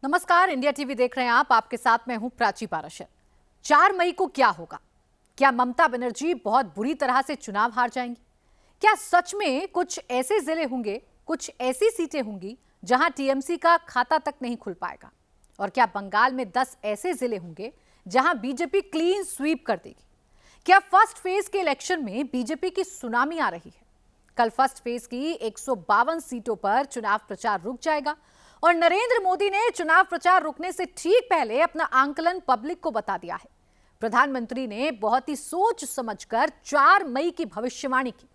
नमस्कार, India TV देख रहे हैं आप। आपके साथ मैं हूं प्राची पाराशर। 4 मई को क्या होगा? क्या ममता बनर्जी बहुत बुरी तरह से चुनाव हार जाएंगी? क्या सच में कुछ ऐसे जिले होंगे, कुछ ऐसी सीटें होंगी जहां टीएमसी का खाता तक नहीं खुल पाएगा? और क्या बंगाल में 10 ऐसे जिले होंगे जहां बीजेपी क्लीन स्वीप कर देगी? क्या फर्स्ट फेज के इलेक्शन में बीजेपी की सुनामी आ रही है? कल फर्स्ट फेज की 152 सीटों पर चुनाव प्रचार रुक जाएगा और नरेंद्र मोदी ने चुनाव प्रचार रुकने से ठीक पहले अपना आंकलन पब्लिक को बता दिया है। प्रधानमंत्री ने बहुत ही सोच समझकर 4 मई की भविष्यवाणी की।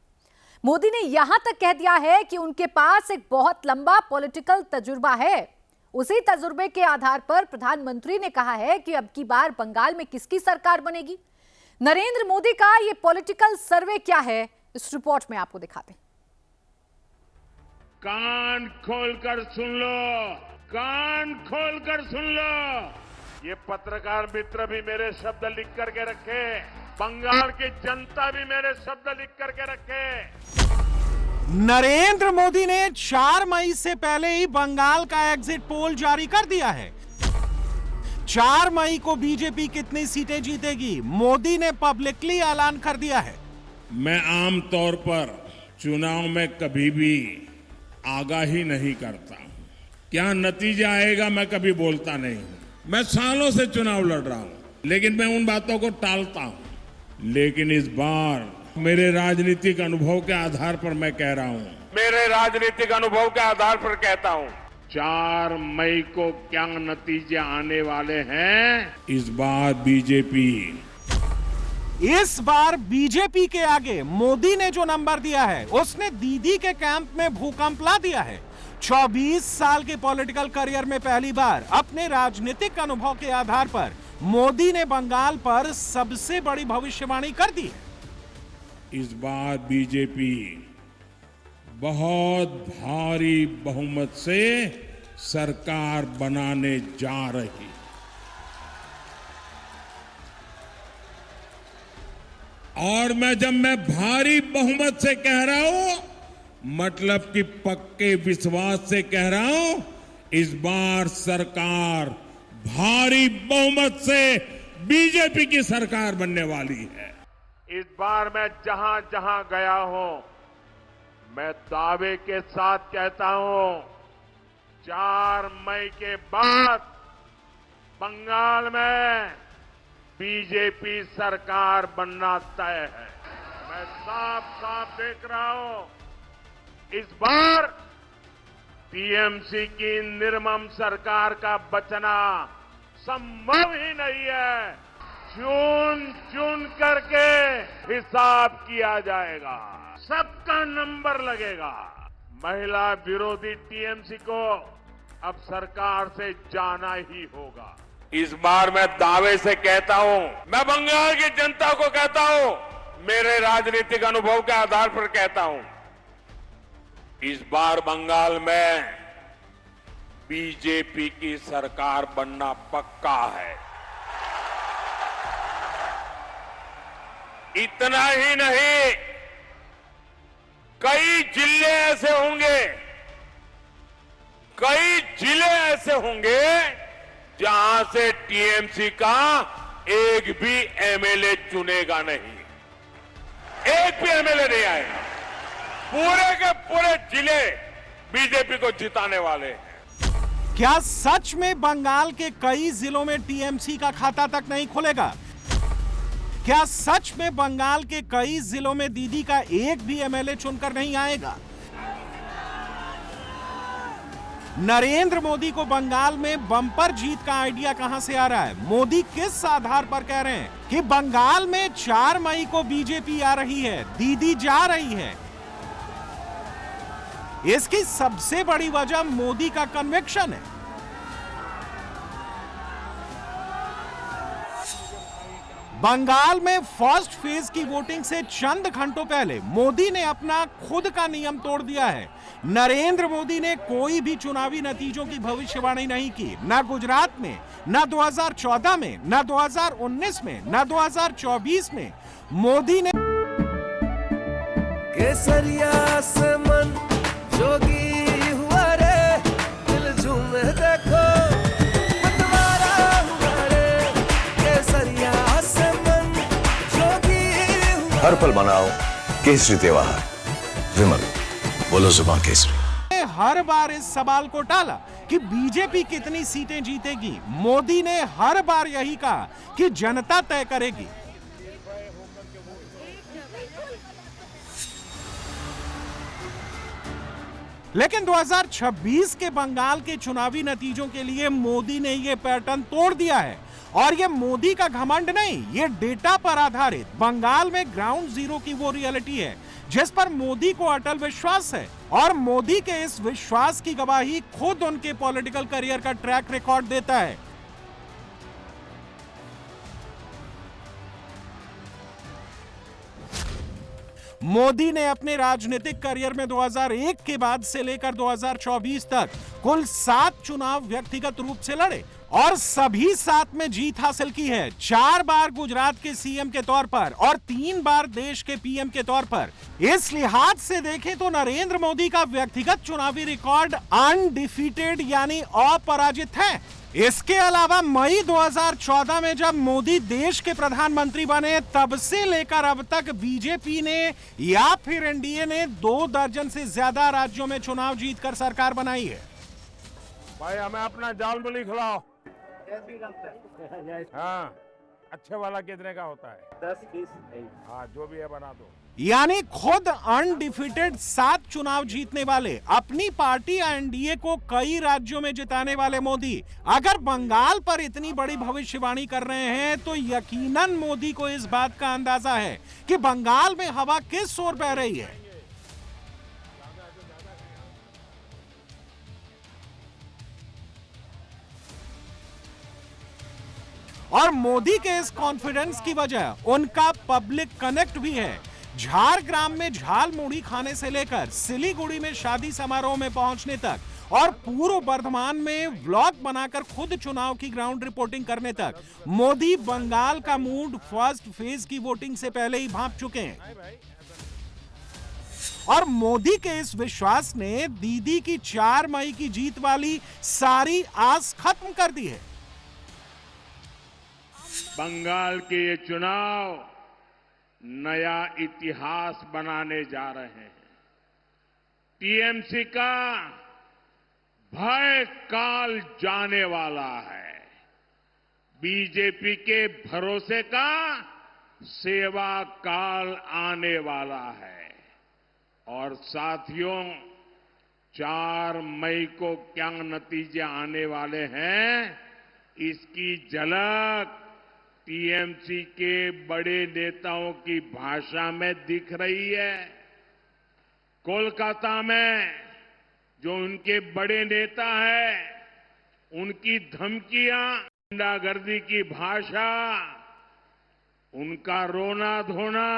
मोदी ने यहां तक कह दिया है कि उनके पास एक बहुत लंबा पॉलिटिकल तजुर्बा है। उसी तजुर्बे के आधार पर प्रधानमंत्री ने कहा है कि अब की बार बंगाल में किसकी सरकार बनेगी। नरेंद्र मोदी का यह पॉलिटिकल सर्वे क्या है, इस रिपोर्ट में आपको दिखाते हैं। कान खोलकर सुन लो, कान खोलकर सुन लो। ये पत्रकार मित्र भी मेरे शब्द लिख करके रखे, बंगाल की जनता भी मेरे शब्द लिख करके रखे। नरेंद्र मोदी ने 4 मई से पहले ही बंगाल का एग्जिट पोल जारी कर दिया है। 4 मई को बीजेपी कितनी सीटें जीतेगी, मोदी ने पब्लिकली ऐलान कर दिया है। मैं आमतौर पर चुनाव में कभी भी आगाही नहीं करता। क्या नतीजा आएगा मैं कभी बोलता नहीं हूं। मैं सालों से चुनाव लड़ रहा हूं, लेकिन मैं उन बातों को टालता हूं। लेकिन इस बार मेरे राजनीतिक अनुभव के आधार पर मैं कह रहा हूं, मेरे राजनीतिक अनुभव के आधार पर कहता हूं, 4 मई को क्या नतीजे आने वाले हैं। इस बार बीजेपी के आगे मोदी ने जो नंबर दिया है, उसने दीदी के कैंप में भूकंप ला दिया है। 24 साल के पॉलिटिकल करियर में पहली बार अपने राजनीतिक अनुभव के आधार पर मोदी ने बंगाल पर सबसे बड़ी भविष्यवाणी कर दी है। इस बार बीजेपी बहुत भारी बहुमत से सरकार बनाने जा रही। और जब मैं भारी बहुमत से कह रहा हूं, मतलब कि पक्के विश्वास से कह रहा हूं, इस बार सरकार भारी बहुमत से बीजेपी की सरकार बनने वाली है। इस बार मैं जहां जहां गया हूं, मैं दावे के साथ कहता हूं, 4 मई के बाद बंगाल में बीजेपी सरकार बनना तय है। मैं साफ साफ देख रहा हूं, इस बार टीएमसी की निर्मम सरकार का बचना संभव ही नहीं है। चुन चुन करके हिसाब किया जाएगा, सबका नंबर लगेगा। महिला विरोधी टीएमसी को अब सरकार से जाना ही होगा। इस बार मैं दावे से कहता हूं, मैं बंगाल की जनता को कहता हूं, मेरे राजनीतिक अनुभव के आधार पर कहता हूं, इस बार बंगाल में बीजेपी की सरकार बनना पक्का है। इतना ही नहीं, कई जिले ऐसे होंगे जहां से टीएमसी का एक भी एमएलए चुनेगा नहीं, एक भी एमएलए नहीं आएगा। पूरे के पूरे जिले बीजेपी को जिताने वाले हैं। क्या सच में बंगाल के कई जिलों में टीएमसी का खाता तक नहीं खुलेगा? क्या सच में बंगाल के कई जिलों में दीदी का एक भी एमएलए चुनकर नहीं आएगा? नरेंद्र मोदी को बंगाल में बम्पर जीत का आइडिया कहां से आ रहा है? मोदी किस आधार पर कह रहे हैं कि बंगाल में 4 मई को बीजेपी आ रही है, दीदी जा रही है? इसकी सबसे बड़ी वजह मोदी का कन्विक्शन है। बंगाल में फर्स्ट फेज की वोटिंग से चंद घंटों पहले मोदी ने अपना खुद का नियम तोड़ दिया है। नरेंद्र मोदी ने कोई भी चुनावी नतीजों की भविष्यवाणी नहीं की, न गुजरात में, न 2014 में, न 2019 में, न 2024 में। मोदी ने केसरिया से मन जोगी हुआ रे, दिल झूमे देखो हर पल मनाओ केसरी त्योहार। विमल, बोलो जुबान केसरी। हर बार इस सवाल को टाला कि बीजेपी कितनी सीटें जीतेगी। मोदी ने हर बार यही कहा कि जनता तय करेगी। लेकिन 2026 के बंगाल के चुनावी नतीजों के लिए मोदी ने यह पैटर्न तोड़ दिया है। और यह मोदी का घमंड नहीं, यह डेटा पर आधारित बंगाल में ग्राउंड जीरो की वो रियलिटी है जिस पर मोदी को अटल विश्वास है। और मोदी के इस विश्वास की गवाही खुद उनके पॉलिटिकल करियर का ट्रैक रिकॉर्ड देता है। मोदी ने अपने राजनीतिक करियर में 2001 के बाद से लेकर 2024 तक कुल 7 चुनाव व्यक्तिगत रूप से लड़े और सभी 7 में जीत हासिल की है। 4 बार गुजरात के सीएम के तौर पर और 3 बार देश के पीएम के तौर पर। इस लिहाज से देखें तो नरेंद्र मोदी का व्यक्तिगत चुनावी रिकॉर्ड अनडिफीटेड यानी अपराजित है। इसके अलावा मई 2014 में जब मोदी देश के प्रधानमंत्री बने तब से लेकर अब तक बीजेपी ने या फिर एनडीए ने 2 दर्जन से ज्यादा राज्यों में चुनाव जीतकर सरकार बनाई है। भाई हमें अपना जाल मूली खिलाओ। हाँ, अच्छे वाला कितने का होता है? 10-20। हाँ, जो भी है बना दो। यानी खुद अनडिफीटेड 7 चुनाव जीतने वाले, अपनी पार्टी एनडीए को कई राज्यों में जिताने वाले मोदी अगर बंगाल पर इतनी बड़ी भविष्यवाणी कर रहे हैं तो यकीनन मोदी को इस बात का अंदाजा है कि बंगाल में हवा किस ओर बह रही है। और मोदी के इस कॉन्फिडेंस की वजह उनका पब्लिक कनेक्ट भी है। झारग्राम में झाल मुड़ी खाने से लेकर सिलीगुड़ी में शादी समारोह में पहुंचने तक और पूर्व बर्धमान में व्लॉग बनाकर खुद चुनाव की ग्राउंड रिपोर्टिंग करने तक मोदी बंगाल का मूड फर्स्ट फेज की वोटिंग से पहले ही भांप चुके हैं। और मोदी के इस विश्वास ने दीदी की 4 मई की जीत वाली सारी आस खत्म कर दी है। बंगाल के ये चुनाव नया इतिहास बनाने जा रहे हैं। टीएमसी का भय काल जाने वाला है। बीजेपी के भरोसे का सेवा काल आने वाला है। और साथियों, 4 मई को क्या नतीजे आने वाले हैं, इसकी झलक टीएमसी के बड़े नेताओं की भाषा में दिख रही है। कोलकाता में जो उनके बड़े नेता हैं, उनकी धमकियां, गुंडागर्दी की भाषा, उनका रोना धोना,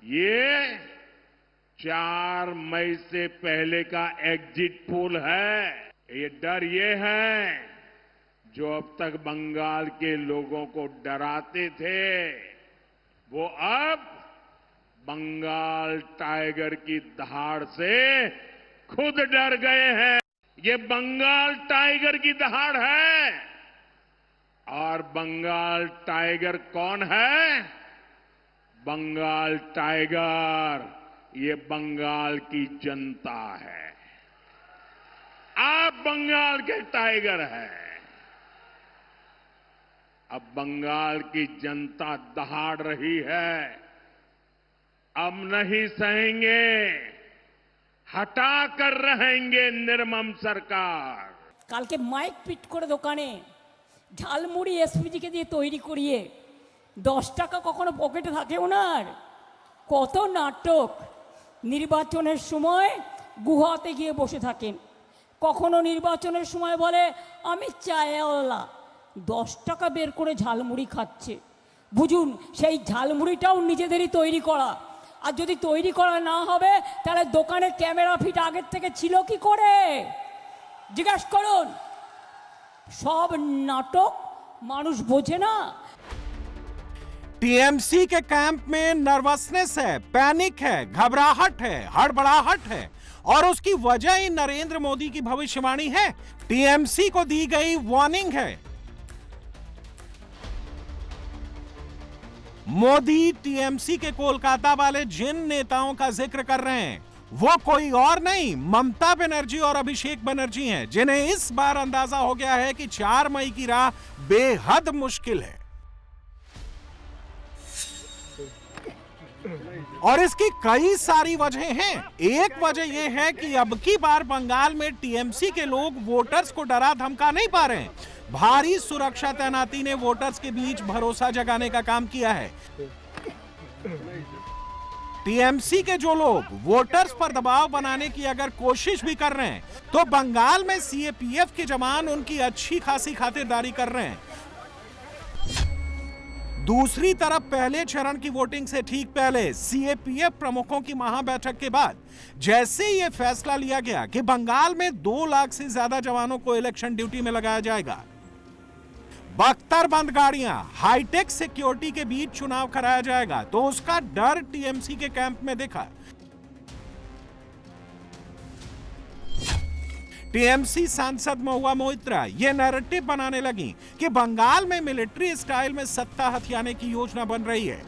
ये 4 मई से पहले का एग्जिट पोल है। ये डर ये है जो अब तक बंगाल के लोगों को डराते थे, वो अब बंगाल टाइगर की दहाड़ से खुद डर गए हैं। ये बंगाल टाइगर की दहाड़ है। और बंगाल टाइगर कौन है? बंगाल टाइगर ये बंगाल की जनता है। आप बंगाल के टाइगर हैं। अब बंगाल की जनता दहाड़ रही है। अब नहीं सहेंगे, हटा कर रहेंगे निर्मम सरकार। কালকে মাইক পিট করে দোকানে ঝালমুড়ি এসপিজিকে দিয়ে তৈরি করিয়ে 10 টাকা কখনো পকেটে থাকে ওনার। কত নাটক। নির্বাচনের সময় গুহাতে গিয়ে বসে থাকেন, কখনো নির্বাচনের সময় বলে আমি চায়ওয়ালা, 10 টাকা বের করে ঝালমুড়ি খাচ্ছে। বুঝুন, সেই ঝালমুড়িটাও নিজেদেরই তৈরি করা। আর যদি তৈরি করা না হবে তাহলে দোকানের ক্যামেরা ফিট আগের থেকে ছিল কি করে জিজ্ঞাসা করুন। সব নাটক মানুষ বোঝে না। टीएमसी के कैंप में नर्वसनेस है, पैनिक है, घबराहट है, हड़बड़ाहट है और उसकी वजह ही नरेंद्र मोदी की भविष्यवाणी है। टीएमसी को दी गई वार्निंग है। मोदी टीएमसी के कोलकाता वाले जिन नेताओं का जिक्र कर रहे हैं वो कोई और नहीं, ममता बनर्जी और अभिषेक बनर्जी हैं, जिन्हें इस बार अंदाजा हो गया है कि 4 मई की राह बेहद मुश्किल है। और इसकी कई सारी वजहें हैं। एक वजह यह है कि अब की बार बंगाल में टीएमसी के लोग वोटर्स को डरा धमका नहीं पा रहे हैं। भारी सुरक्षा तैनाती ने वोटर्स के बीच भरोसा जगाने का काम किया है। टीएमसी के जो लोग वोटर्स पर दबाव बनाने की अगर कोशिश भी कर रहे हैं तो बंगाल में सीएपीएफ के जवान उनकी अच्छी खासी खातिरदारी कर रहे हैं। दूसरी तरफ पहले चरण की वोटिंग से ठीक पहले सीएपीएफ प्रमुखों की महाबैठक के बाद जैसे यह फैसला लिया गया कि बंगाल में 2 लाख से ज्यादा जवानों को इलेक्शन ड्यूटी में लगाया जाएगा, बख्तरबंद गाड़ियां, हाईटेक सिक्योरिटी के बीच चुनाव कराया जाएगा, तो उसका डर टीएमसी के कैंप में दिखा। टीएमसी सांसद महुआ मोइत्रा ये नैरेटिव बनाने लगी कि बंगाल में मिलिट्री स्टाइल में सत्ता हथियाने की योजना बन रही है।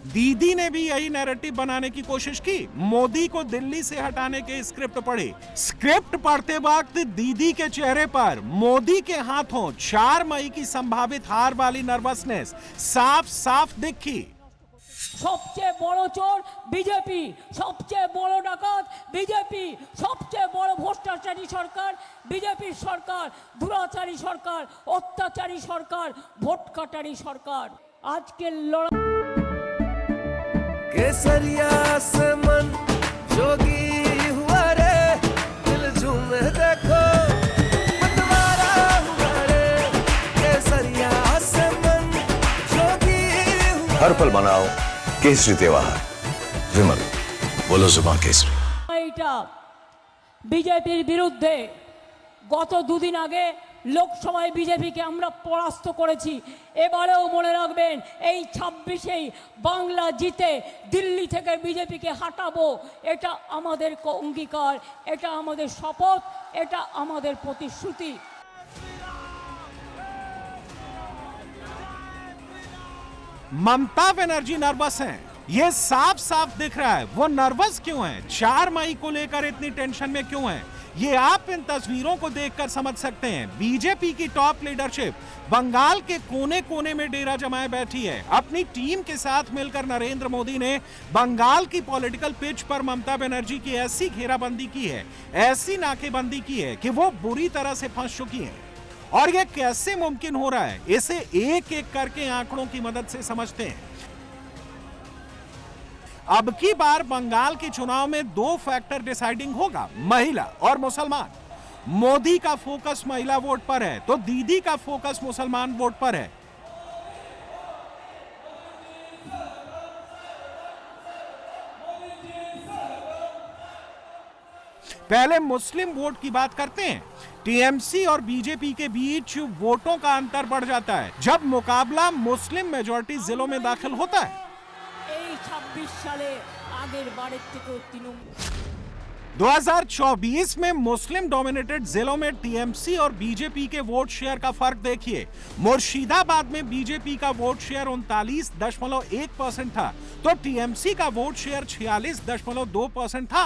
दीदी ने भी यही नैरेटिव बनाने की कोशिश की। मोदी को दिल्ली से हटाने के स्क्रिप्ट पढ़े। स्क्रिप्ट पढ़ते वक्त दीदी के चेहरे पर मोदी के हाथों 4 मई की संभावित हार वाली नर्वसनेस साफ साफ दिखी। সবচেয়ে বড় চোর বিজেপি, সবচেয়ে বড় ডাকাত বিজেপি, সবচেয়ে বড় ভ্রষ্টাচারী সরকার বিজেপির সরকার, দুরাচারী সরকার, অত্যাচারী সরকার, ভোট কাটারি সরকার। আজকের লড়াই केसरिया से मन जोगी हुआ रे, दिल झूमे देखो मतवारा हुआ रे, केसरिया से मन जोगी हुआ। हर पल मनाओ केसरी त्योहार। विमल, बोलो जुबान केसरी। এটা বিজেপির বিরুদ্ধে গত 2 দিন আগে লোকসভায় বিজেপিকে আমরা পরাস্ত করেছি। এবারেও মনে রাখবেন এই 26-এই বাংলা জিতে দিল্লি থেকে বিজেপিকে হাঁটাবো। এটা আমাদের অঙ্গীকার, এটা আমাদের শপথ, এটা আমাদের প্রতিশ্রুতি। ममता बनर्जी नर्वस हैं, ये साफ साफ दिख रहा है। वो नर्वस क्यों हैं? 4 मई को लेकर इतनी टेंशन में क्यों हैं? ये आप इन तस्वीरों को देखकर समझ सकते हैं। बीजेपी की टॉप लीडरशिप बंगाल के कोने कोने में डेरा जमाए बैठी है। अपनी टीम के साथ मिलकर नरेंद्र मोदी ने बंगाल की पॉलिटिकल पिच पर ममता बनर्जी की ऐसी घेराबंदी की है, ऐसी नाकेबंदी की है कि वो बुरी तरह से फंस चुकी हैं। और ये कैसे मुमकिन हो रहा है, इसे एक एक करके आंकड़ों की मदद से समझते हैं। अब की बार बंगाल के चुनाव में 2 फैक्टर डिसाइडिंग होगा, महिला और मुसलमान। मोदी का फोकस महिला वोट पर है तो दीदी का फोकस मुसलमान वोट पर है। पहले मुस्लिम वोट की बात करते हैं। टीएमसी और बीजेपी के बीच वोटों का अंतर बढ़ जाता है जब मुकाबला मुस्लिम मेजॉरिटी जिलों में दाखिल होता है। 26 সালে আগের বারের থেকেও তৃণমূল 2024 में मुस्लिम डोमिनेटेड जिलों में टीएमसी और बीजेपी के वोट शेयर का फर्क देखिए। मुर्शिदाबाद में बीजेपी का वोट शेयर 39.1% था तो टीएमसी का वोट शेयर 46.2% था।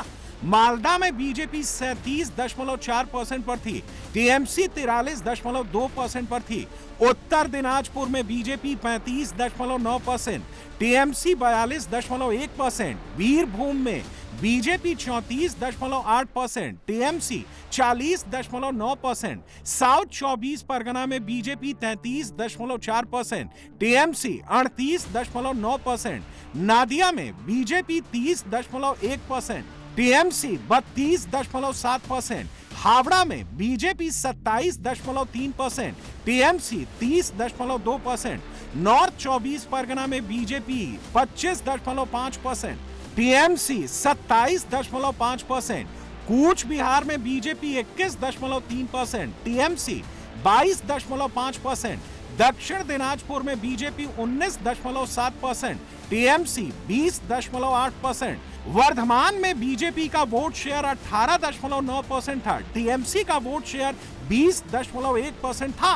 मालदा में बीजेपी 37.4% पर थी, टीएमसी 43.2% पर थी। उत्तर दिनाजपुर में बीजेपी 35.9%, टीएमसी 42.1%, बीरभूम में बीजेपी 34.8%, टीएमसी 40.9%, साउथ 24 परगना में बीजेपी 33.4%, टीएमसी 38.9%, नादिया में बीजेपी 30.1%, टीएमसी 32.7%, हावड़ा में बीजेपी 27.3%, टीएमसी 30.2%, नॉर्थ 24 परगना में बीजेपी 25.5%, टीएमसी 27.5%, कूच बिहार में बीजेपी 21.3%, टीएमसी 22.5%, दक्षिण दिनाजपुर में बीजेपी 19.7%, टीएमसी 20.8%, वर्धमान में बीजेपी का वोट शेयर 18.9% था, टीएमसी का वोट शेयर 20.1% था।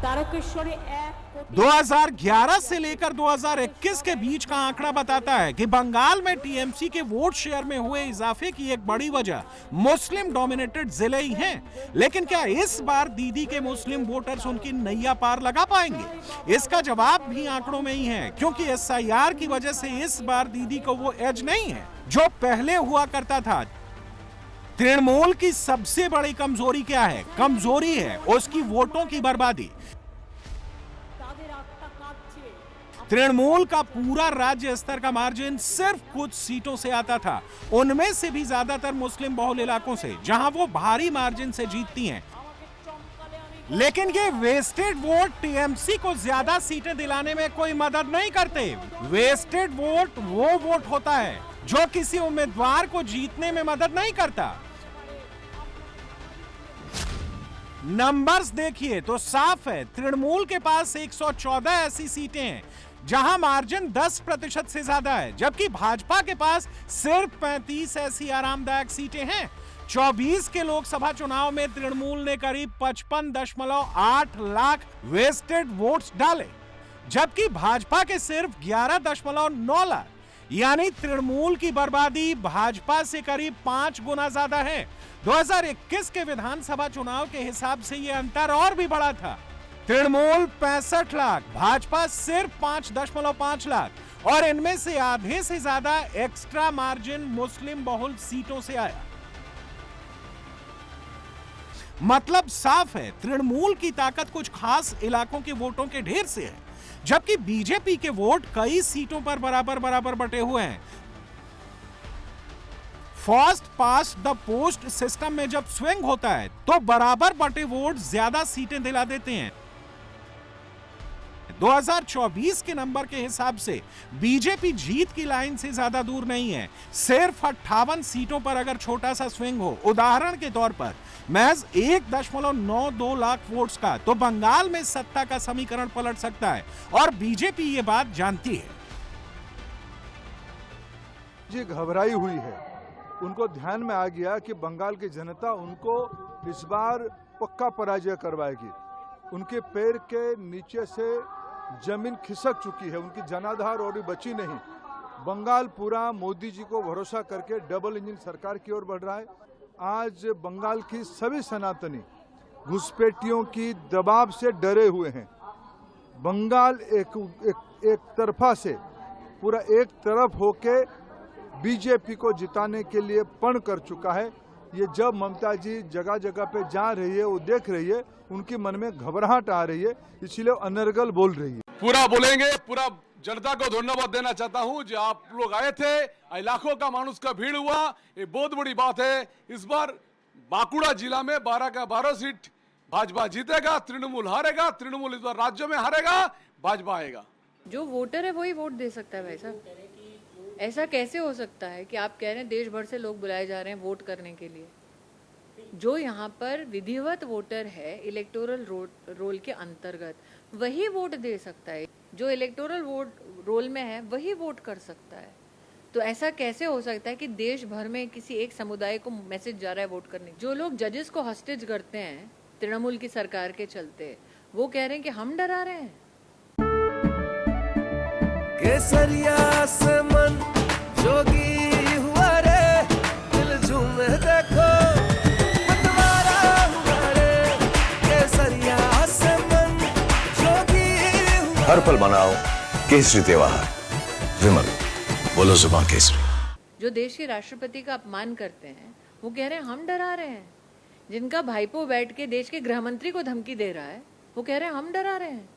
तारकेश्वरे 1 2011 से लेकर 2021 के बीच का आंकड़ा बताता है कि बंगाल में टीएमसी के वोट शेयर में हुए इजाफे की एक बड़ी वजह मुस्लिम डोमिनेटेड जिले ही हैं। लेकिन क्या इस बार दीदी के मुस्लिम वोटर्स उनकी नैया पार लगा पाएंगे? इसका जवाब भी आंकड़ों में ही है, क्योंकि एसआईआर की वजह से इस बार दीदी को वो एज नहीं है जो पहले हुआ करता था। तृणमूल की सबसे बड़ी कमजोरी क्या है? कमजोरी है उसकी वोटों की बर्बादी। तृणमूल का पूरा राज्य स्तर का मार्जिन सिर्फ कुछ सीटों से आता था, उनमें से भी ज्यादातर मुस्लिम बहुल इलाकों से, जहां वो भारी मार्जिन से जीतती हैं। लेकिन ये वेस्टेड वोट टीएमसी को ज्यादा सीटें दिलाने में कोई मदद नहीं करते। वेस्टेड वोट वो वोट होता है जो किसी उम्मीदवार को जीतने में मदद नहीं करता। नंबर्स देखिए तो साफ है, तृणमूल के पास 114 ऐसी सीटें हैं जहां मार्जिन 10% से ज्यादा है, जबकि भाजपा के पास सिर्फ 35 ऐसी आरामदायक सीटें हैं। 24 के लोकसभा चुनाव में तृणमूल ने करीब 55.8 लाख वेस्टेड वोट्स डाले, जबकि भाजपा के सिर्फ 11.9 लाख। यानी तृणमूल की बर्बादी भाजपा से करीब 5 गुना ज्यादा है। 2021 के विधानसभा चुनाव के हिसाब से यह अंतर और भी बड़ा था। तृणमूल 65 लाख, भाजपा सिर्फ 5.5 लाख, और इनमें से आधे से ज्यादा एक्स्ट्रा मार्जिन मुस्लिम बहुल सीटों से आया। मतलब साफ है, तृणमूल की ताकत कुछ खास इलाकों के वोटों के ढेर से है, जबकि बीजेपी के वोट कई सीटों पर बराबर बटे हुए हैं। First past the post system में जब स्विंग होता है तो बराबर बटे वोट ज्यादा सीटें दिला देते हैं। 2024 के नंबर के हिसाब से बीजेपी जीत की लाइन से ज्यादा दूर नहीं है। सिर्फ 58 सीटों पर अगर छोटा सा स्विंग हो, उदाहरण के तौर पर महज 1.92 लाख वोट्स का, तो बंगाल में सत्ता का समीकरण पलट सकता है, और बीजेपी ये बात जानती है। जी घबराई हुई है, उनको ध्यान में आ गया कि बंगाल की जनता उनको इस बार पक्का पराजय करवाएगी। उनके पैर के नीचे से जमीन खिसक चुकी है, उनकी जनाधार और भी बची नहीं। बंगाल पूरा मोदी जी को भरोसा करके डबल इंजन सरकार की ओर बढ़ रहा है। आज बंगाल की सभी सनातनी घुसपैठियों की दबाव से डरे हुए हैं। बंगाल एक तरफा से पूरा एक तरफ होके बीजेपी को जिताने के लिए पण कर चुका है। ये जब ममता जी जगह जगह पे जा रही है, वो देख रही है, उनके मन में घबराहट आ रही है, इसलिए अनर्गल बोल रही है। पूरा बोलेंगे, पूरा जनता को धन्यवाद देना चाहता हूं जो आप लोग आए थे, लाखों का मानुष का भीड़ हुआ, ये बहुत बड़ी बात है। इस बार बांकुड़ा जिला में 12 का 12 सीट भाजपा जीतेगा, तृणमूल हारेगा, तृणमूल इस बार राज्य में हारेगा, भाजपा आएगा। जो वोटर है वही वोट दे सकता है भाई साहब। ऐसा कैसे हो सकता है कि आप कह रहे हैं देश भर से लोग बुलाए जा रहे हैं वोट करने के लिए? जो यहाँ पर विधिवत वोटर है इलेक्टोरल रोल के अंतर्गत, वही वोट दे सकता है। जो इलेक्टोरल रोल में है वही वोट कर सकता है। तो ऐसा कैसे हो सकता है कि देश भर में किसी एक समुदाय को मैसेज जा रहा है वोट करने? जो लोग जजेस को हॉस्टेज करते हैं तृणमूल की सरकार के चलते, वो कह रहे हैं कि हम डरा रहे हैं। केसरिया से मन जोगी हुआ रे, दिल झूमे देखो मतवारा हुआ रे। केसरिया से मन जोगी हुआ। हर पल मनाओ केसरी त्योहार। विमल, बोलो जुबान केसरी। जो देश के राष्ट्रपति का अपमान करते हैं वो कह रहे हैं हम डरा रहे हैं। जिनका भाईपो बैठ के देश के गृह मंत्री को धमकी दे रहा है, वो कह रहे हैं हम डरा रहे हैं।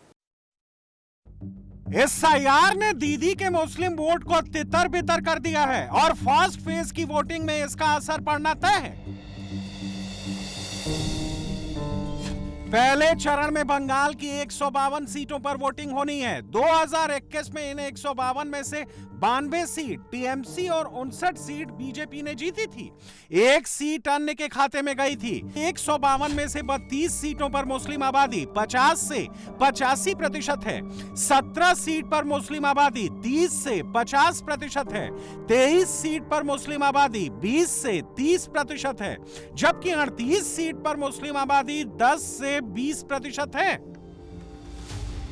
एसआईआर ने दीदी के मुस्लिम वोट को तितर बितर कर दिया है, और फर्स्ट फेज की वोटिंग में इसका असर पड़ना तय है। पहले चरण में बंगाल की 152 सीटों पर वोटिंग होनी है। 2021 में इन 152 में से 92 सीट टीएमसी और 59 सीट बीजेपी ने जीती थी। एक सीट अन्य के खाते में गई थी। 152 में से 32 सीटों पर मुस्लिम आबादी 50 से 85% है। 17 सीट पर मुस्लिम आबादी 30 से 50% है। 23 सीट पर मुस्लिम आबादी 20 से 30% है, जबकि 38 सीट पर मुस्लिम आबादी 10 से 20% है।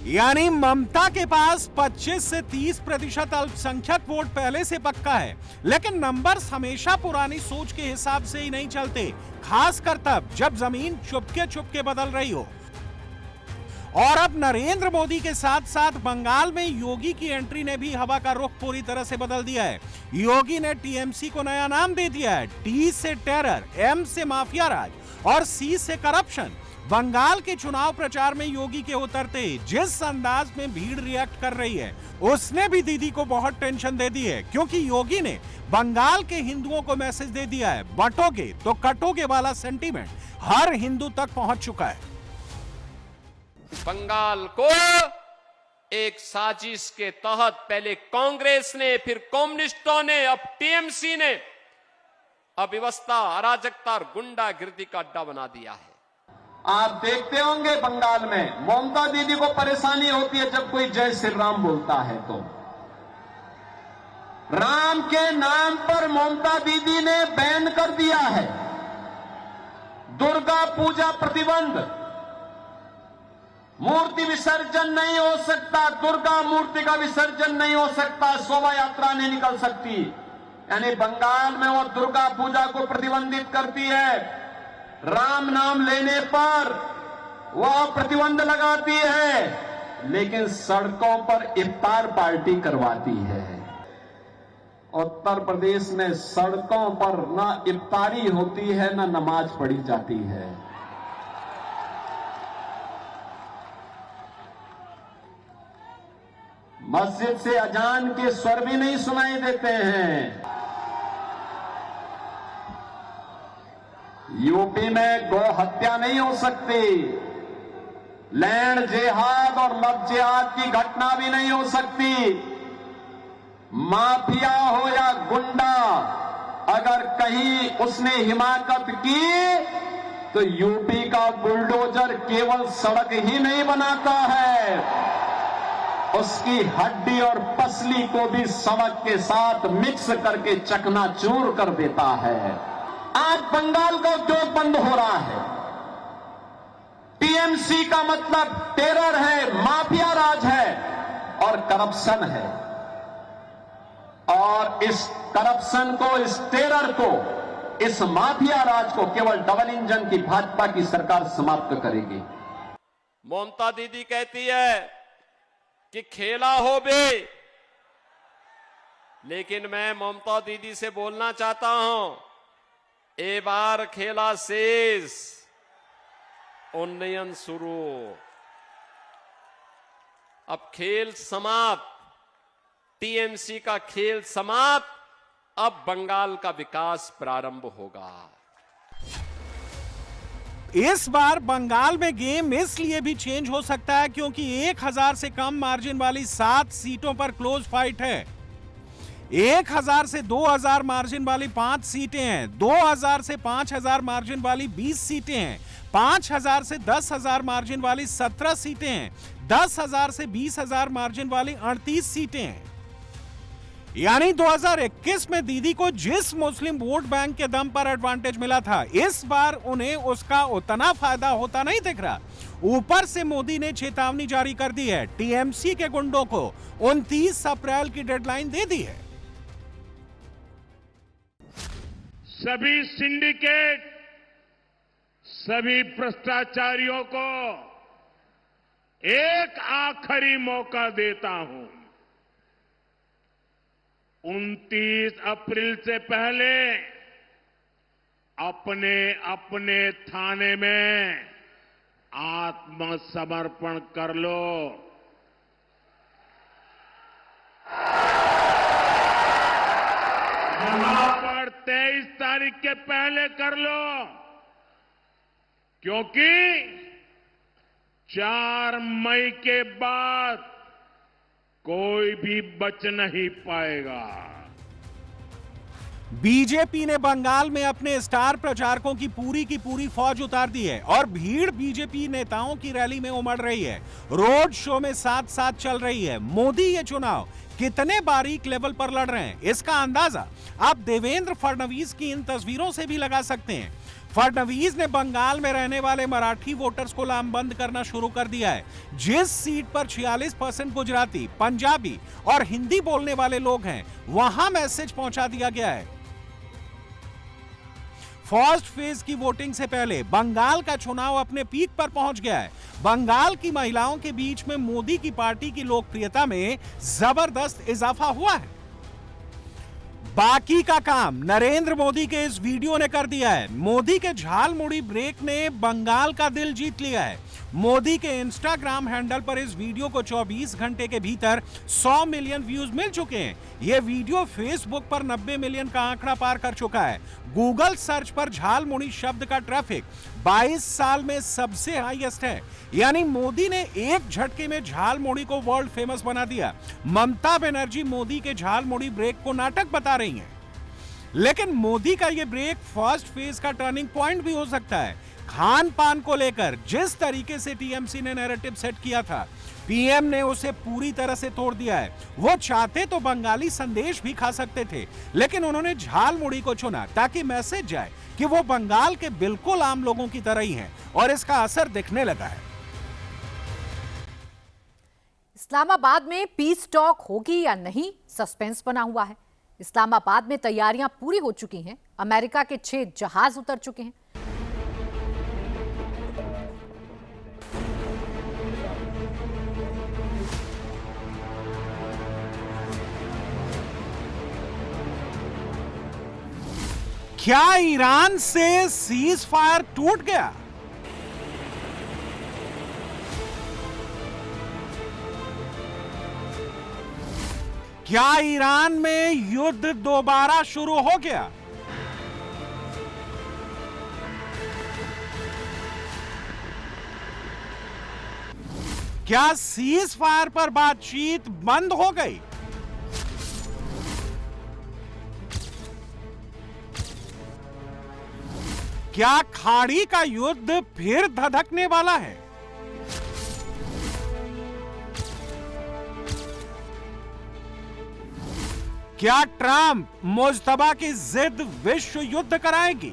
यानी ममता के पास 25 से 30% अल्पसंख्यक वोट पहले से पक्का है, लेकिन नंबर्स हमेशा पुरानी सोच के हिसाब से ही नहीं चलते, खासकर तब जब जमीन चुपके चुपके बदल रही हो। और अब नरेंद्र मोदी के साथ साथ बंगाल में योगी की एंट्री ने भी हवा का रुख पूरी तरह से बदल दिया है। योगी ने टीएमसी को नया नाम दे दिया है, टी से टेरर, एम से माफिया राज और सी से करप्शन। बंगाल के चुनाव प्रचार में योगी के उतरते जिस अंदाज में भीड़ रिएक्ट कर रही है, उसने भी दीदी को बहुत टेंशन दे दी है, क्योंकि योगी ने बंगाल के हिंदुओं को मैसेज दे दिया है, बंटोगे तो कटोगे वाला सेंटीमेंट हर हिंदू तक पहुंच चुका है। बंगाल को एक साजिश के तहत पहले कांग्रेस ने, फिर कम्युनिस्टों ने, अब टीएमसी ने अव्यवस्था, अराजकता और गुंडागिर्दी का अड्डा बना दिया है। आप देखते होंगे बंगाल में ममता दीदी को परेशानी होती है जब कोई जय श्री राम बोलता है तो राम के नाम पर ममता दीदी ने बैन कर दिया है। दुर्गा पूजा प्रतिबंध, मूर्ति विसर्जन नहीं हो सकता, दुर्गा मूर्ति का विसर्जन नहीं हो सकता, शोभा यात्रा नहीं निकल सकती। यानी बंगाल में वो दुर्गा पूजा को प्रतिबंधित करती है, राम नाम लेने पर वह प्रतिबंध लगाती है, लेकिन सड़कों पर इफ्तार पार्टी करवाती है। उत्तर प्रदेश में सड़कों पर ना इफ्तारी होती है, ना नमाज पढ़ी जाती है। मस्जिद से अजान के स्वर भी नहीं सुनाई देते हैं। यूपी में गौ हत्या नहीं हो सकती, लैंड जिहाद और लव जिहाद की घटना भी नहीं हो सकती। माफिया हो या गुंडा, अगर कहीं उसने हिमाकत की तो यूपी का बुलडोजर केवल सड़क ही नहीं बनाता है, उसकी हड्डी और पसली को भी सड़क के साथ मिक्स करके चकनाचूर कर देता है। आज बंगाल का उद्योग बंद हो रहा है। टीएमसी का मतलब टेरर है, माफिया राज है और करप्शन है। और इस करप्शन को, इस टेरर को, इस माफिया राज को केवल डबल इंजन की भाजपा की सरकार समाप्त करेगी। ममता दीदी कहती है कि खेला हो बे, लेकिन मैं ममता दीदी से बोलना चाहता हूं, ए बार खेला शेष, उन्नयन शुरू। अब खेल समाप्त, टीएमसी का खेल समाप्त, अब बंगाल का विकास प्रारंभ होगा। इस बार बंगाल में गेम इसलिए भी चेंज हो सकता है क्योंकि 1000 से कम मार्जिन वाली 7 सीटों पर क्लोज फाइट है। 1000 से 2000 मार्जिन वाली 5 सीटें हैं, 2000 से 5000 मार्जिन वाली 20 सीटें हैं, 5000 से 10,000 मार्जिन वाली 17 सीटें हैं, 10,000 से 20,000 मार्जिन वाली 38 सीटें हैं। यानी 2021 में दीदी को जिस मुस्लिम वोट बैंक के दम पर एडवांटेज मिला था, इस बार उन्हें उसका उतना फायदा होता नहीं दिख रहा। ऊपर से मोदी ने चेतावनी जारी कर दी है, टीएमसी के गुंडों को 29 अप्रैल की डेडलाइन दे दी है। सभी सिंडिकेट, सभी भ्रष्टाचारियों को एक आखिरी मौका देता हूं। 29 अप्रैल से पहले अपने अपने थाने में आत्मसमर्पण कर लो। यहां पर 23 तारीख के पहले कर लो, क्योंकि 4 मई के बाद कोई भी बच नहीं पाएगा। बीजेपी ने बंगाल में अपने स्टार प्रचारकों की पूरी फौज उतार दी है और भीड़ बीजेपी नेताओं की रैली में उमड़ रही है, रोड शो में साथ साथ चल रही है। मोदी ये चुनाव कितने बारीक लेवल पर लड़ रहे हैं, इसका अंदाजा आप देवेंद्र फडणवीस की इन तस्वीरों से भी लगा सकते हैं। फडणवीस ने बंगाल में रहने वाले मराठी वोटर्स को लामबंद करना शुरू कर दिया है। जिस सीट पर 46% गुजराती, पंजाबी और हिंदी बोलने वाले लोग हैं, वहां मैसेज पहुंचा दिया गया है। फर्स्ट फेज की वोटिंग से पहले बंगाल का चुनाव अपने पीक पर पहुंच गया है। बंगाल की महिलाओं के बीच में मोदी की पार्टी की लोकप्रियता में जबरदस्त इजाफा हुआ है। बाकी का काम नरेंद्र मोदी के इस वीडियो ने कर दिया है। मोदी के झालमुड़ी ब्रेक ने बंगाल का दिल जीत लिया है। मोदी के इंस्टाग्राम हैंडल पर इस वीडियो को 24 घंटे के भीतर 100 मिलियन व्यूज मिल चुके हैं। यह वीडियो फेसबुक पर 90 मिलियन का आंकड़ा पार कर चुका है। गूगल सर्च पर झालमुड़ी शब्द का ट्रैफिक 22 साल में सबसे हाईएस्ट है। यानी मोदी ने एक झटके में झालमुड़ी को वर्ल्ड फेमस बना दिया। ममता बनर्जी मोदी के झालमुड़ी ब्रेक को नाटक बता रही हैं। लेकिन मोदी का यह ब्रेक फर्स्ट फेज का टर्निंग पॉइंट भी हो सकता है। खान पान को लेकर जिस तरीके से टीएमसी ने नैरेटिव सेट किया था, पीएम ने उसे पूरी तरह से तोड़ दिया है। वो चाहते तो बंगाली संदेश भी खा सकते थे, लेकिन उन्होंने झालमुड़ी को चुना ताकि मैसेज जाए कि वो बंगाल के बिल्कुल आम लोगों की तरह ही हैं, और इसका असर दिखने लगा है। इस्लामाबाद में पीस टॉक होगी या नहीं, सस्पेंस बना हुआ है। इस्लामाबाद में तैयारियां पूरी हो चुकी हैं। अमेरिका के 6 जहाज उतर चुके हैं। क्या ईरान से सीज फायर टूट गया? क्या ईरान में युद्ध दोबारा शुरू हो गया? क्या सीज फायर पर बातचीत बंद हो गई? क्या खाड़ी का युद्ध फिर धधकने वाला है? क्या ट्रम्प मुस्तफा की जिद विश्व युद्ध कराएगी?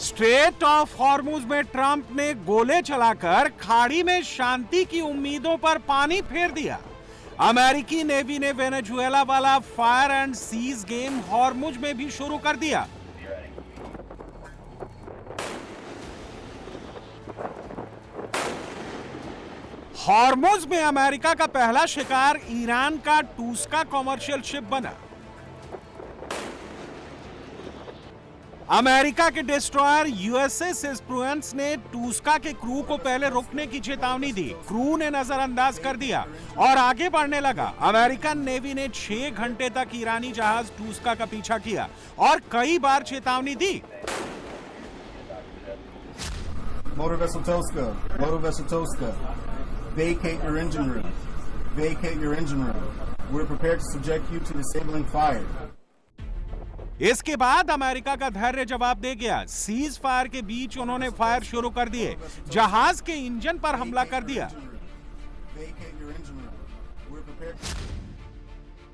स्ट्रेट ऑफ हॉर्मुज में ट्रंप ने गोले चलाकर खाड़ी में शांति की उम्मीदों पर पानी फेर दिया। अमेरिकी नेवी ने वेनेजुएला वाला fire and cease game Hormuz में भी शुरू कर दिया। हॉर्मुज में अमेरिका का पहला शिकार ईरान का टूस्का कॉमर्शियल शिप बना। अमेरिका के डिस्ट्रॉयर यूएसएस एस्प्रुएंस ने टूस्का के क्रू को पहले रुकने की चेतावनी दी। क्रू ने नजरअंदाज कर दिया और आगे बढ़ने लगा। अमेरिकन नेवी ने 6 घंटे तक ईरानी जहाज टूस्का का पीछा किया और कई बार चेतावनी दी। Motor vessel Toska, vacate your engine room. Vacate your engine room. We're prepared to subject you to disabling fire. इसके बाद अमेरिका का धैर्य जवाब दे गया। सीज फायर के बीच उन्होंने फायर शुरू कर दिए। जहाज के इंजन पर हमला कर दिया।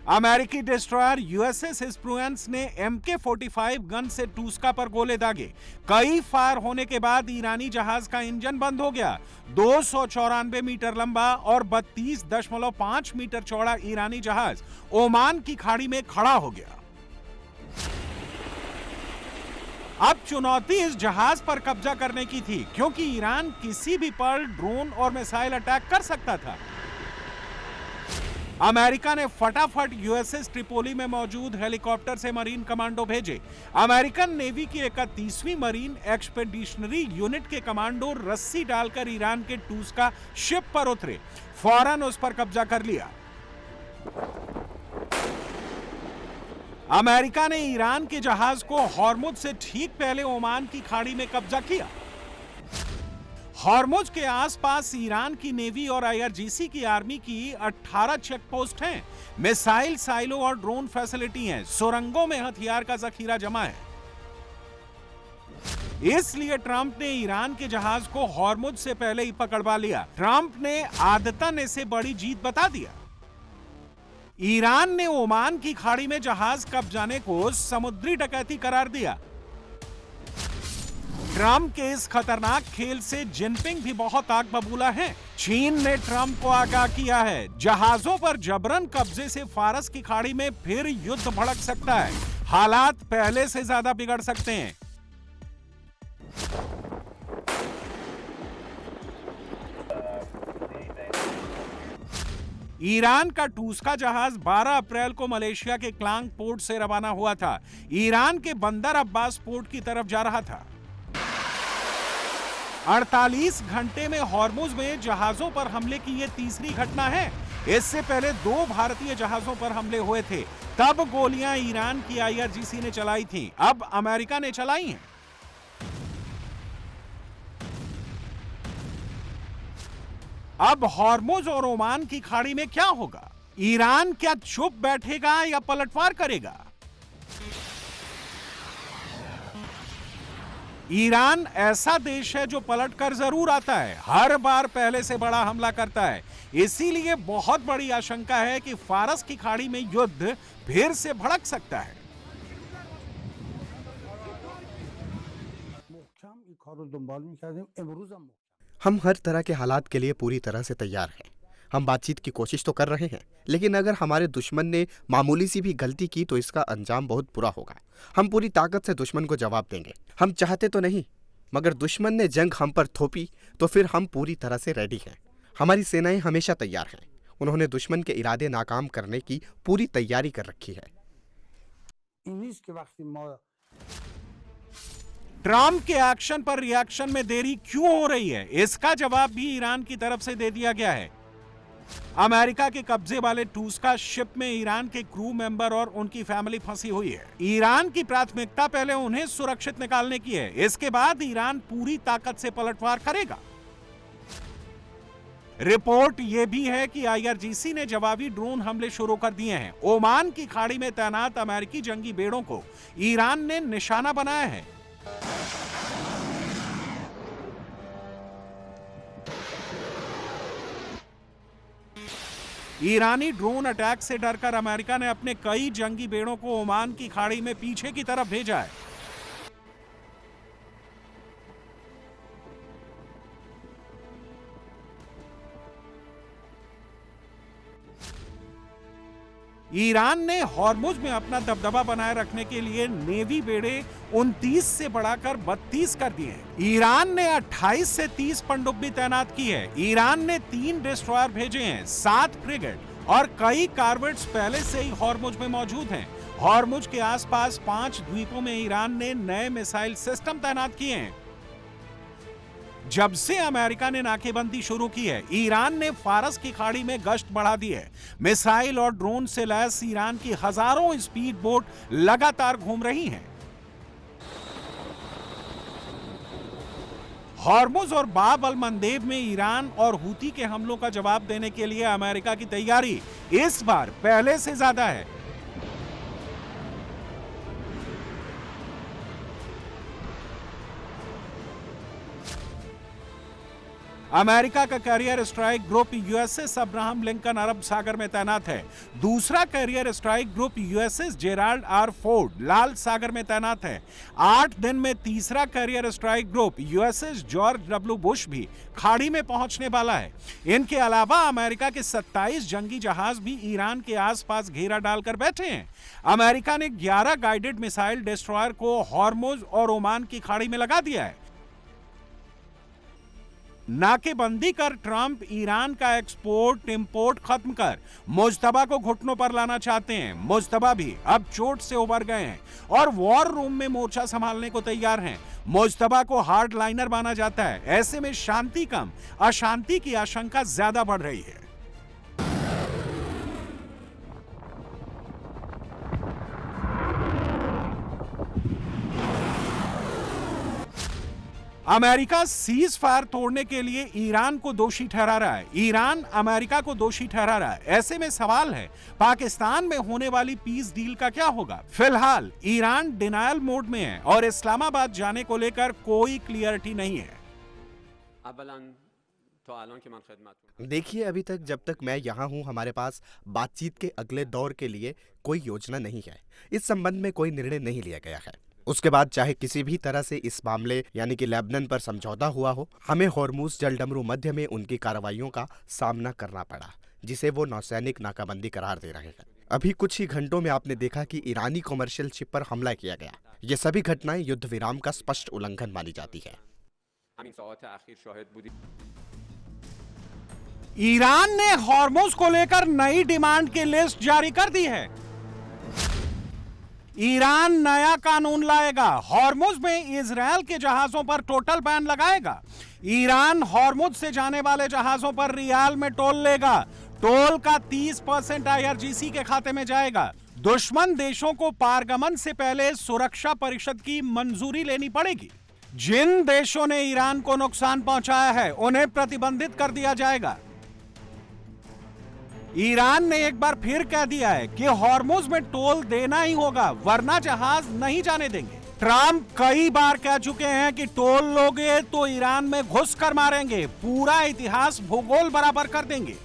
अमेरिकी डिस्ट्रॉयर यूएसएस एस्प्रुएंस ने MK-45 गन से टूस्का पर गोले दागे। कई फायर होने के बाद ईरानी जहाज का इंजन बंद हो गया। 294 मीटर लंबा और 32.5 मीटर चौड़ा ईरानी जहाज ओमान की खाड़ी में खड़ा हो गया। अब चुनौती इस जहाज पर कब्जा करने की थी, क्योंकि ईरान किसी भी पल ड्रोन और मिसाइल अटैक कर सकता था। अमेरिका ने फटाफट यूएसएस ट्रिपोली में मौजूद हेलीकॉप्टर से मरीन कमांडो भेजे। अमेरिकन नेवी की 31वीं मरीन एक्सपेडिशनरी यूनिट के कमांडो रस्सी डालकर ईरान के टूस्का शिप पर उतरे। फौरन उस पर कब्जा कर लिया। अमेरिका ने ईरान के जहाज को हॉर्मुज से ठीक पहले ओमान की खाड़ी में कब्जा किया। हॉर्मुज के आसपास ईरान की नेवी और आईआरजीसी की आर्मी की 18 चेक पोस्ट हैं। मिसाइल साइलो और ड्रोन फैसिलिटी हैं। सुरंगों में हथियार का जखीरा जमा है। इसलिए ट्रंप ने ईरान के जहाज को हॉर्मुज से पहले ही पकड़वा लिया। ट्रंप ने आदतन इसे बड़ी जीत बता दिया। ईरान ने ओमान की खाड़ी में जहाज कब्जाने को समुद्री डकैती करार दिया। ट्रंप के इस खतरनाक खेल से जिनपिंग भी बहुत आग बबूला है। चीन ने ट्रंप को आगाह किया है, जहाजों पर जबरन कब्जे से फारस की खाड़ी में फिर युद्ध भड़क सकता है। हालात पहले से ज्यादा बिगड़ सकते हैं। ईरान का टूस्का जहाज 12 अप्रैल को मलेशिया के क्लांग पोर्ट से रवाना हुआ था। ईरान के बंदर अब्बास पोर्ट की तरफ जा रहा था। 48 घंटे में हॉर्मुज में जहाजों पर हमले की यह तीसरी घटना है। इससे पहले 2 भारतीय जहाजों पर हमले हुए थे, तब गोलियां ईरान की IRGC ने चलाई थीं, अब अमेरिका ने चलाई हैं। अब हॉर्मुज और ओमान की खाड़ी में क्या होगा? ईरान क्या चुप बैठेगा या पलटवार करेगा? ईरान ऐसा देश है जो पलटकर जरूर आता है, हर बार पहले से बड़ा हमला करता है। इसीलिए बहुत बड़ी आशंका है कि फारस की खाड़ी में युद्ध फिर से भड़क सकता है। हम हर तरह के हालात के लिए पूरी तरह से तैयार हैं। हम बातचीत की कोशिश तो कर रहे हैं, लेकिन अगर हमारे दुश्मन ने मामूली सी भी गलती की तो इसका अंजाम बहुत बुरा होगा। हम पूरी ताकत से दुश्मन को जवाब देंगे। हम चाहते तो नहीं, मगर दुश्मन ने जंग हम पर थोपी तो फिर हम पूरी तरह से रेडी हैं। हमारी सेनाएं हमेशा तैयार हैं। उन्होंने दुश्मन के इरादे नाकाम करने की पूरी तैयारी कर रखी है। ट्रंप के एक्शन पर रिएक्शन में देरी क्यों हो रही है, इसका जवाब भी ईरान की तरफ से दे दिया गया है। अमेरिका के कब्जे वाले टूस्का शिप में ईरान के क्रू मेंबर और उनकी फैमिली फंसी हुई है। ईरान की प्राथमिकता पहले उन्हें सुरक्षित निकालने की है, इसके बाद ईरान पूरी ताकत से पलटवार करेगा। रिपोर्ट यह भी है कि IRGC ने जवाबी ड्रोन हमले शुरू कर दिए हैं। ओमान की खाड़ी में तैनात अमेरिकी जंगी बेड़ों को ईरान ने निशाना बनाया है। ईरानी ड्रोन अटैक से डरकर अमेरिका ने अपने कई जंगी बेड़ों को ओमान की खाड़ी में पीछे की तरफ भेजा है। ईरान ने हॉर्मुज में अपना दबदबा बनाए रखने के लिए नेवी बेड़े 29 से बढ़ाकर 32 कर दिए हैं। ईरान ने 28 से 30 पनडुब्बी तैनात की है। ईरान ने 3 डिस्ट्रॉयर भेजे हैं, 7 फ्रिगेट और कई कार्वेट्स पहले से ही हॉर्मुज में मौजूद हैं। हॉर्मुज के आसपास 5 द्वीपों में ईरान ने नए मिसाइल सिस्टम तैनात किए हैं। जब से अमेरिका ने नाकेबंदी शुरू की है, ईरान ने फारस की खाड़ी में गश्त बढ़ा दी है। मिसाइल और ड्रोन से लैस ईरान की हजारों स्पीड बोट लगातार घूम रही हैं। हॉर्मुज और बाब अल मंदेब में ईरान और हूती के हमलों का जवाब देने के लिए अमेरिका की तैयारी इस बार पहले से ज्यादा है। अमेरिका का carrier strike group USS Abraham Lincoln अरब सागर में तैनात है। दूसरा carrier strike group USS Gerald R Ford लाल सागर में तैनात है। 8 दिन में तीसरा carrier strike group USS George W Bush भी खाड़ी में पहुंचने वाला है। इनके अलावा अमेरिका के 27 जंगी जहाज भी ईरान के आसपास घेरा डालकर बैठे हैं। अमेरिका ने 11 गाइडेड मिसाइल डिस्ट्रॉयर को हॉर्मुज और ओमान की खाड़ी में लगा दिया है। नाकेबंदी कर ट्रंप ईरान का एक्सपोर्ट इंपोर्ट खत्म कर मुज्तबा को घुटनों पर लाना चाहते हैं। मुज्तबा भी अब चोट से उबर गए हैं और वॉर रूम में मोर्चा संभालने को तैयार हैं। मुज्तबा को हार्ड लाइनर माना जाता है। ऐसे में शांति कम, अशांति की आशंका ज्यादा बढ़ रही है। अमेरिका सीज फायर तोड़ने के लिए ईरान को दोषी ठहरा रहा है। ईरान अमेरिका को दोषी ठहरा रहा है। ऐसे में सवाल है, पाकिस्तान में होने वाली पीस डील का क्या होगा? फिलहाल ईरान डिनायल मोड में है और इस्लामाबाद जाने को लेकर कोई क्लियरिटी नहीं है। देखिए, अभी तक जब तक मैं यहाँ हूँ, हमारे पास बातचीत के अगले दौर के लिए कोई योजना नहीं है। इस संबंध में कोई निर्णय नहीं लिया गया है। उसके बाद चाहे किसी भी तरह से इस मामले यानी कि लेबनान पर समझौता हुआ हो, हमें हॉर्मुज जलडमरू मध्य में उनकी कार्रवाइयों का सामना करना पड़ा, जिसे वो नौसैनिक नाकाबंदी करार दे रहे हैं। अभी कुछ ही घंटों में आपने देखा कि ईरानी कमर्शियल शिप पर हमला किया गया। ये सभी घटनाएं युद्ध विराम का स्पष्ट उल्लंघन मानी जाती है। ईरान ने हॉर्मुज को लेकर नई डिमांड की लिस्ट जारी कर दी है। ईरान नया कानून लाएगा। हॉर्मुज में इजरायल के जहाजों पर टोटल बैन लगाएगा। ईरान हॉर्मुज से जाने वाले जहाजों पर रियाल में टोल लेगा। टोल का 30% IRGC के खाते में जाएगा। दुश्मन देशों को पारगमन से पहले सुरक्षा परिषद की मंजूरी लेनी पड़ेगी। जिन देशों ने ईरान को नुकसान पहुंचाया है, उन्हें प्रतिबंधित कर दिया जाएगा। ईरान ने एक बार फिर कह दिया है कि हॉर्मुज में टोल देना ही होगा, वरना जहाज नहीं जाने देंगे। ट्रंप कई बार कह चुके हैं कि टोल लोगे तो ईरान में घुस कर मारेंगे, पूरा इतिहास भूगोल बराबर कर देंगे।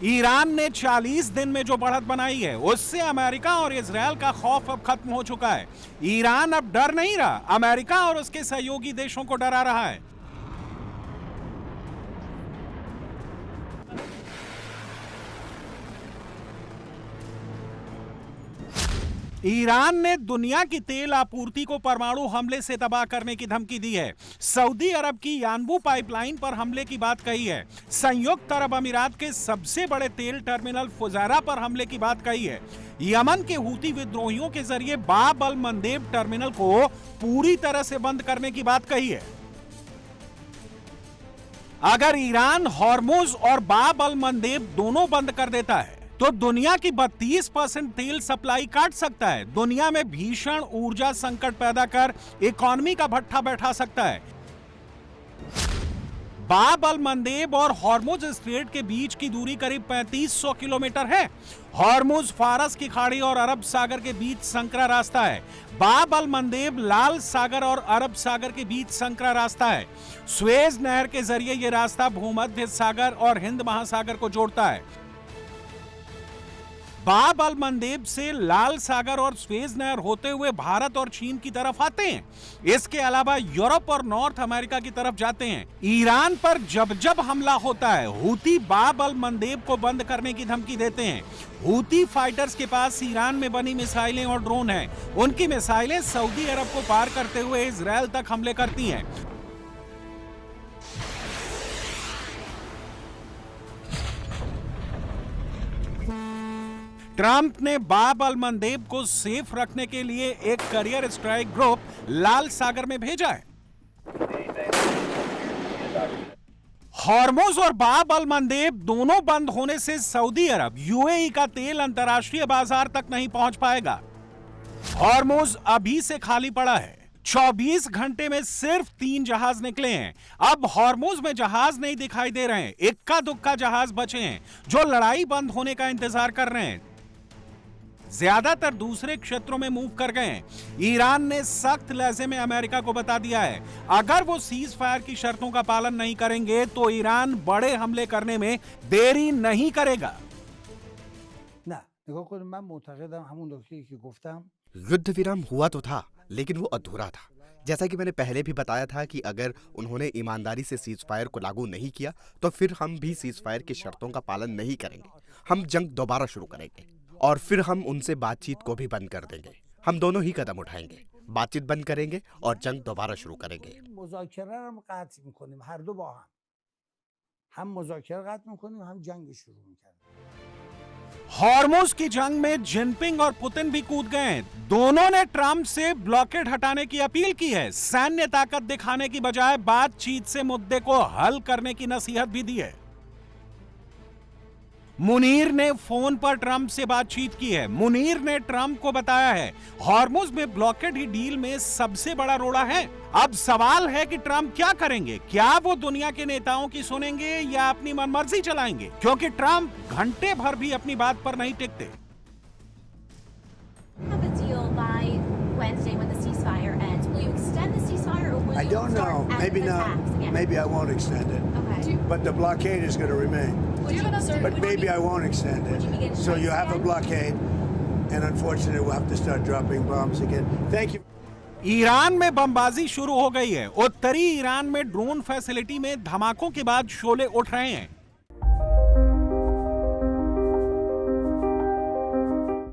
ईरान ने 40 दिन में जो बढ़त बनाई है, उससे अमेरिका और इजरायल का खौफ अब खत्म हो चुका है। ईरान अब डर नहीं रहा, अमेरिका और उसके सहयोगी देशों को डरा रहा है। ईरान ने दुनिया की तेल आपूर्ति को परमाणु हमले से तबाह करने की धमकी दी है। सऊदी अरब की यानबू पाइपलाइन पर हमले की बात कही है। संयुक्त अरब अमीरात के सबसे बड़े तेल टर्मिनल फुजैरा पर हमले की बात कही है। यमन के हूती विद्रोहियों के जरिए बाब अल मंदेब टर्मिनल को पूरी तरह से बंद करने की बात कही है। अगर ईरान हॉर्मुज और बाब अल मंदेब दोनों बंद कर देता है तो दुनिया की 32% तेल सप्लाई काट सकता है। दुनिया में भीषण ऊर्जा संकट पैदा कर इकोनॉमी का भट्ठा बैठा सकता है। बाब अल मंदेब और हॉर्मुज स्ट्रेट के बीच की दूरी करीब 3500 किलोमीटर है। हॉर्मुज फारस की खाड़ी और अरब सागर के बीच संकरा रास्ता है। बाब अल मंदेब लाल सागर और अरब सागर के बीच संकरा रास्ता है। स्वेज नहर के जरिए यह रास्ता भूमध्य सागर और हिंद महासागर को जोड़ता है। बाब अल मंदेब से लाल सागर और स्वेज नहर होते हुए भारत और चीन की तरफ आते हैं। इसके अलावा यूरोप और नॉर्थ अमेरिका की तरफ जाते हैं। ईरान पर जब जब हमला होता है, हूती बाब अल मंदेब को बंद करने की धमकी देते हैं। हूती फाइटर्स के पास ईरान में बनी मिसाइलें और ड्रोन हैं। उनकी मिसाइलें सऊदी अरब को पार करते हुए इजरायल तक हमले करती हैं। ट्रंप ने बाब अल मंदेब को सेफ रखने के लिए एक करियर स्ट्राइक ग्रुप लाल सागर में भेजा है। हॉर्मुज और बाब अल मंदेब दोनों बंद होने से सऊदी अरब, यूएई का तेल अंतर्राष्ट्रीय बाजार तक नहीं पहुंच पाएगा। हॉर्मुज अभी से खाली पड़ा है। 24 घंटे में सिर्फ 3 जहाज निकले हैं। अब हॉर्मुज में जहाज नहीं दिखाई दे रहे हैं। इक्का दुक्का जहाज बचे हैं जो लड़ाई बंद होने का इंतजार कर रहे हैं। ज्यादातर दूसरे क्षेत्रों में मूव कर गए हैं। ईरान ने सख्त लहजे में अमेरिका को बता दिया है, अगर वो सीज फायर की शर्तों का पालन नहीं करेंगे तो ईरान बड़े हमले करने में देरी नहीं करेगा। युद्ध विराम हुआ तो था, लेकिन वो अधूरा था। जैसा कि मैंने पहले भी बताया था कि अगर उन्होंने ईमानदारी से सीज फायर को लागू नहीं किया तो फिर हम भी सीज फायर की शर्तों का पालन नहीं करेंगे। हम जंग दोबारा शुरू करेंगे और फिर हम उनसे बातचीत को भी बंद कर देंगे। हम दोनों ही कदम उठाएंगे, बातचीत बंद करेंगे और जंग दोबारा शुरू करेंगे। हॉर्मुज की जंग में जिनपिंग और पुतिन भी कूद गए हैं। दोनों ने ट्रंप से ब्लॉकेड हटाने की अपील की है। सैन्य ताकत दिखाने की बजाय बातचीत से मुद्दे को हल करने की नसीहत भी दी है। मुनीर ने फोन पर ट्रंप से बातचीत की है। मुनीर ने ट्रंप को बताया है हॉर्मुज में ब्लॉकेड ही डील में सबसे बड़ा रोड़ा है। अब सवाल है कि ट्रंप क्या करेंगे? क्या वो दुनिया के नेताओं की सुनेंगे या अपनी मनमर्जी चलाएंगे? क्योंकि ट्रंप घंटे भर भी अपनी बात पर नहीं टिकते। I don't know. Maybe not. Maybe I won't extend it. Okay. But the blockade is going to remain. But maybe I won't extend it. So you have a blockade, and unfortunately, we'll have to start dropping bombs again. Thank you. Iran में बमबाजी शुरू हो गई है। उत्तरी Iran में drone facility में धमाकों के बाद शोले उठ रहे हैं।